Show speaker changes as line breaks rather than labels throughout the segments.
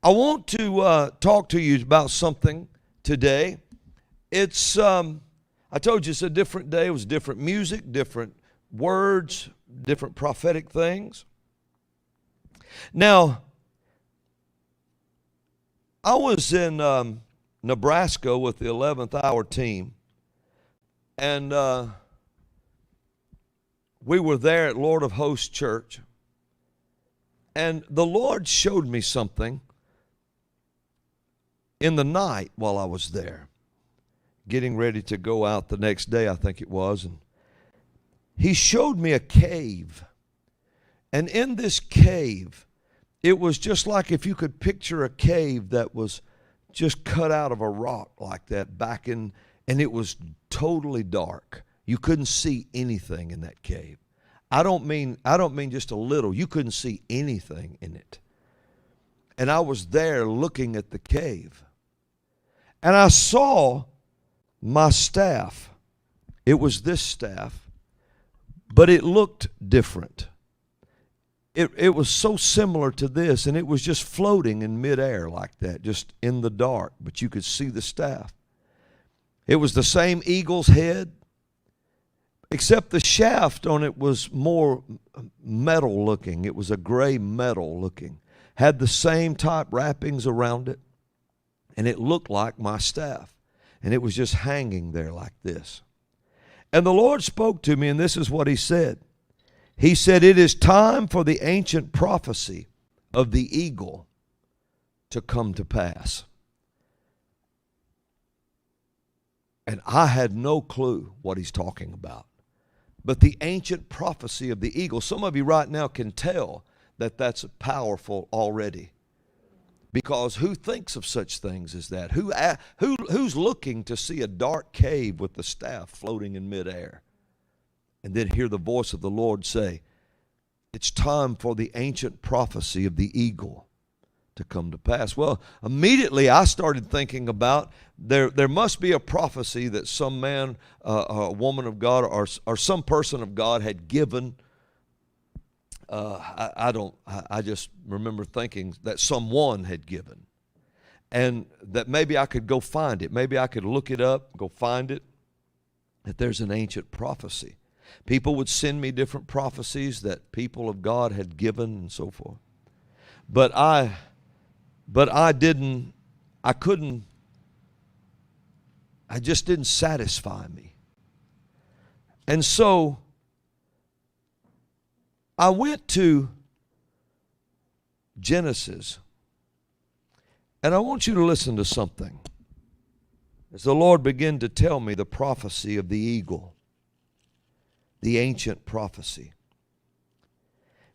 I want to talk to you about something today. It's, I told you it's a different day. It was different music, different words, different prophetic things. Now, I was in Nebraska with the 11th hour team, and we were there at Lord of Hosts Church, and the Lord showed me something in the night while I was there, getting ready to go out the next day, I think it was, and He showed me a cave. And in this cave, it was just like if you could picture a cave that was just cut out of a rock like that back in, and it was totally dark. You couldn't see anything in that cave. I don't mean just a little. You couldn't see anything in it. And I was there looking at the cave. And I saw my staff. It was this staff, but it looked different. It was so similar to this, and it was just floating in midair like that, just in the dark, but you could see the staff. It was the same eagle's head, except the shaft on it was more metal looking. It was a gray metal looking. Had the same type wrappings around it, and it looked like my staff. And it was just hanging there like this. And the Lord spoke to me, and this is what He said. He said, "It is time for the ancient prophecy of the eagle to come to pass." And I had no clue what He's talking about. But the ancient prophecy of the eagle, some of you right now can tell that that's powerful already. Because who thinks of such things as that? Who's looking to see a dark cave with the staff floating in midair? And then hear the voice of the Lord say, it's time for the ancient prophecy of the eagle to come to pass. Well, immediately I started thinking about there must be a prophecy that some man, a woman of God, or some person of God had given. I just remember thinking that someone had given, and that maybe I could go find it. Maybe I could look it up, go find it, that there's an ancient prophecy. People would send me different prophecies that people of God had given and so forth. But I just didn't satisfy me. And so I went to Genesis, and I want you to listen to something as the Lord began to tell me the prophecy of the eagle, the ancient prophecy.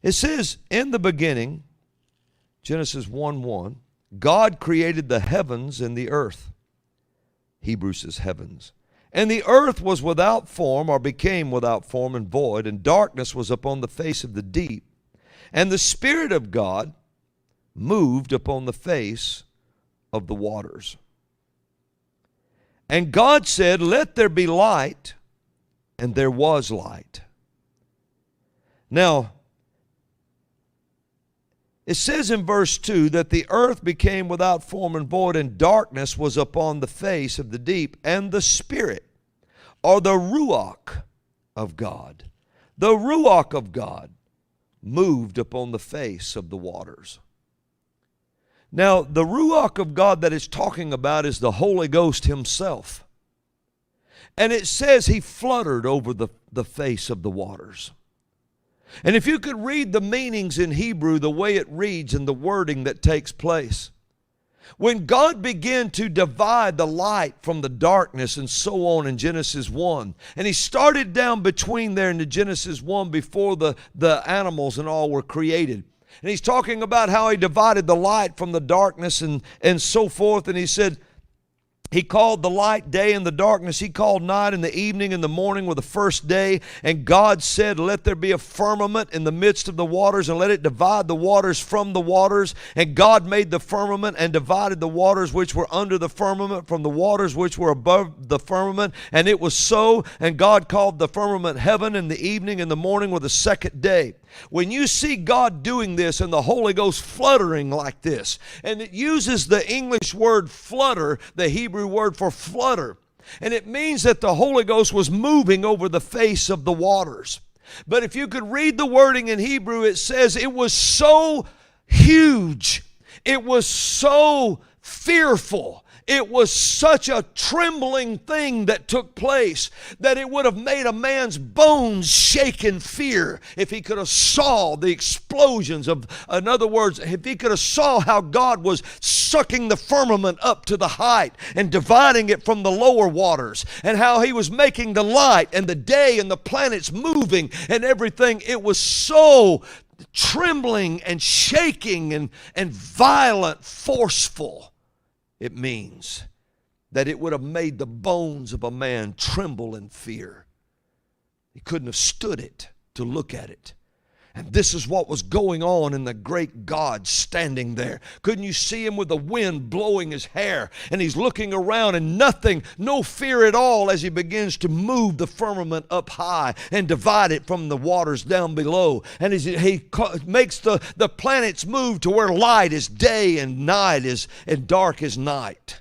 It says, in the beginning, Genesis 1:1, God created the heavens and the earth. Hebrew says heavens. And the earth was without form, or became without form and void, and darkness was upon the face of the deep. And the Spirit of God moved upon the face of the waters. And God said, let there be light, and there was light. Now, it says in verse 2 that the earth became without form and void, and darkness was upon the face of the deep, and the Spirit, or the Ruach of God, moved upon the face of the waters. Now, the Ruach of God that it's talking about is the Holy Ghost Himself. And it says He fluttered over the face of the waters. And if you could read the meanings in Hebrew, the way it reads and the wording that takes place, when God began to divide the light from the darkness and so on in Genesis 1, and He started down between there in the Genesis 1 before the animals and all were created. And He's talking about how He divided the light from the darkness and so forth. And He said, He called the light day and the darkness. He called night and the evening and the morning were the first day. And God said, let there be a firmament in the midst of the waters, and let it divide the waters from the waters. And God made the firmament and divided the waters which were under the firmament from the waters which were above the firmament. And it was so. And God called the firmament heaven, and the evening and the morning were the second day. When you see God doing this and the Holy Ghost fluttering like this, and it uses the English word flutter, the Hebrew word for flutter, and it means that the Holy Ghost was moving over the face of the waters. But if you could read the wording in Hebrew, it says it was so huge, it was so fearful, it was such a trembling thing that took place that it would have made a man's bones shake in fear if he could have saw the explosions of, in other words, if he could have saw how God was sucking the firmament up to the height and dividing it from the lower waters, and how he was making the light and the day and the planets moving and everything. It was so trembling and shaking and violent, forceful. It means that it would have made the bones of a man tremble in fear. He couldn't have stood it to look at it. And this is what was going on in the great God standing there. Couldn't you see him with the wind blowing his hair? And he's looking around and nothing, no fear at all as he begins to move the firmament up high and divide it from the waters down below. And as he makes the planets move to where light is day and night is and dark is night.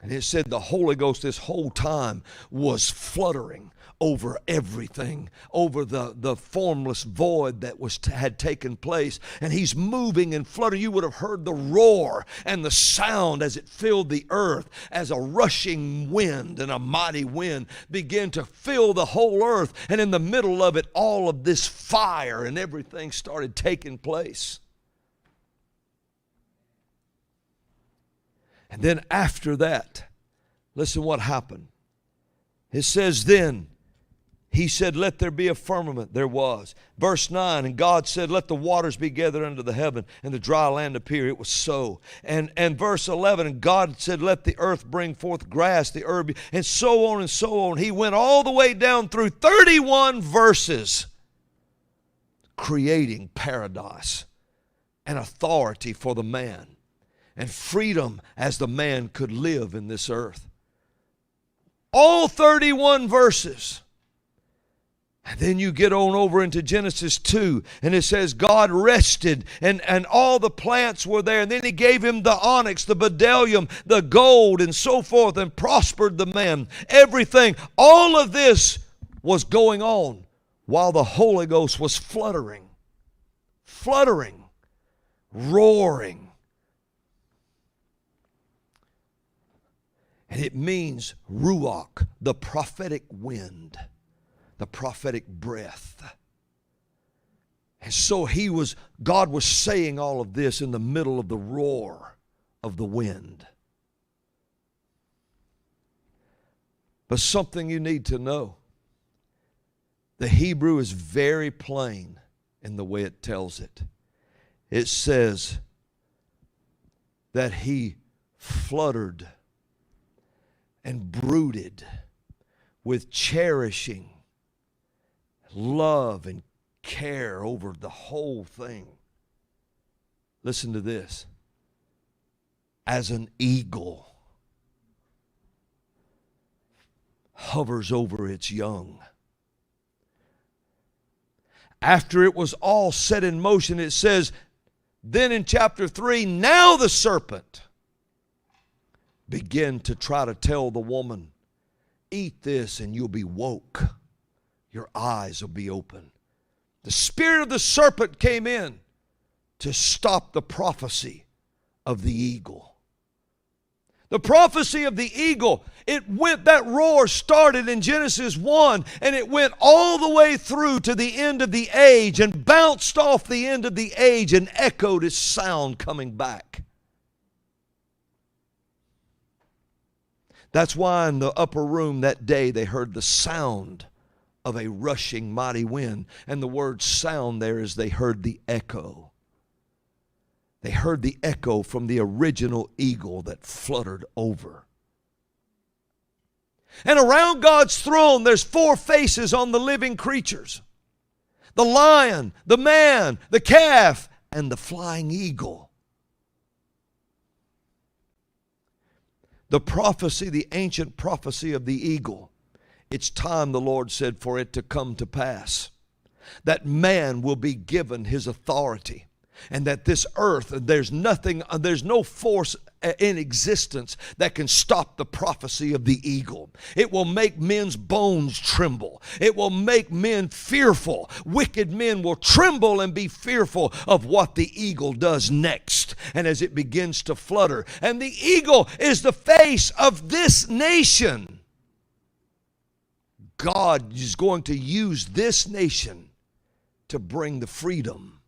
And it said the Holy Ghost this whole time was fluttering over everything, over the formless void that had taken place. And he's moving and fluttering. You would have heard the roar and the sound as it filled the earth, as a rushing wind and a mighty wind began to fill the whole earth. And in the middle of it, all of this fire and everything started taking place. And then after that, listen what happened. It says then, he said, let there be a firmament. There was. Verse 9, and God said, let the waters be gathered under the heaven, and the dry land appear. It was so. And verse 11, and God said, let the earth bring forth grass, the herb, and so on and so on. He went all the way down through 31 verses, creating paradise and authority for the man, and freedom as the man could live in this earth. All 31 verses. And then you get on over into Genesis 2, and it says God rested, and all the plants were there. And then he gave him the onyx, the bdellium, the gold, and so forth, and prospered the man. Everything, all of this was going on while the Holy Ghost was fluttering, roaring. And it means ruach, the prophetic wind. The prophetic breath. And so God was saying all of this in the middle of the roar of the wind. But something you need to know. The Hebrew is very plain in the way it tells it. It says that he fluttered and brooded with cherishing love and care over the whole thing. Listen to this. As an eagle hovers over its young. After it was all set in motion, it says, then in chapter 3, now the serpent began to try to tell the woman, eat this and you'll be woke. Your eyes will be open. The spirit of the serpent came in to stop the prophecy of the eagle. The prophecy of the eagle, that roar started in Genesis 1, and it went all the way through to the end of the age and bounced off the end of the age and echoed its sound coming back. That's why in the upper room that day they heard the sound of a rushing mighty wind. And the word sound there is they heard the echo. They heard the echo from the original eagle that fluttered over. And around God's throne there's 4 faces on the living creatures. The lion, the man, the calf, and the flying eagle. The prophecy, the ancient prophecy of the eagle. It's time, the Lord said, for it to come to pass. that man will be given his authority, and that this earth, there's no force in existence that can stop the prophecy of the eagle. It will make men's bones tremble. It will make men fearful. Wicked men will tremble and be fearful of what the eagle does next, and as it begins to flutter. And the eagle is the face of this nation. God is going to use this nation to bring the freedom